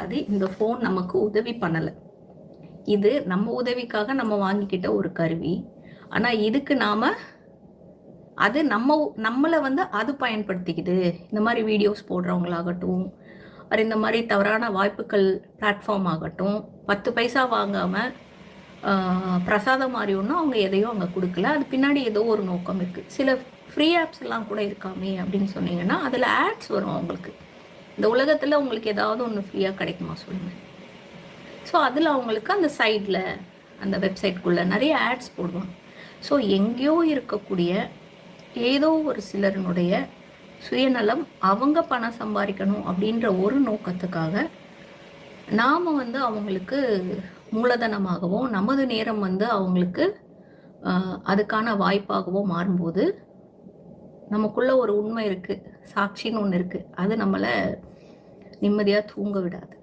கிடையாது. இந்த ஃபோன் நமக்கு உதவி பண்ணல. இது நம்ம உதவிக்காக நம்ம வாங்கிக்கிட்ட ஒரு கருவி. ஆனா இதுக்கு நாம அது நம்மள வந்து அது பயன்படுத்திக்குது. இந்த மாதிரி வீடியோஸ் போடுறவங்களாகட்டும், இந்த மாதிரி தவறான வாய்ப்புகள் பிளாட்ஃபார்ம் ஆகட்டும், 10 பைசா வாங்காம பிரசாதம் மாதிரி ஒன்றும் அவங்க எதையும் அங்கே கொடுக்கல. அது பின்னாடி ஏதோ ஒரு நோக்கம் இருக்குது. சில ஃப்ரீ ஆப்ஸ் எல்லாம் கூட இருக்காமே அப்படின்னு சொன்னீங்கன்னா அதில் ஆட்ஸ் வரும் அவங்களுக்கு. இந்த உலகத்தில் உங்களுக்கு ஏதாவது ஒன்று ஃப்ரீயாக கிடைக்குமா சொல்லுங்கள். ஸோ அதில் அவங்களுக்கு அந்த சைடில் அந்த வெப்சைட்குள்ளே நிறைய ஆட்ஸ் போடுவாங்க. ஸோ எங்கேயோ இருக்கக்கூடிய ஏதோ ஒரு சிலருடைய சுயநலம், அவங்க பணம் சம்பாதிக்கணும் அப்படின்ற ஒரு நோக்கத்துக்காக நாம் வந்து அவங்களுக்கு மூலதனமாகவோ நமது நேரம் வந்து அவங்களுக்கு அதுக்கான வாய்ப்பாகவோ மாறும்போது நமக்குள்ள ஒரு உண்மை இருக்குது, சாட்சின்னு ஒன்று இருக்குது. அது நம்மளை நிம்மதியாக தூங்க விடாது.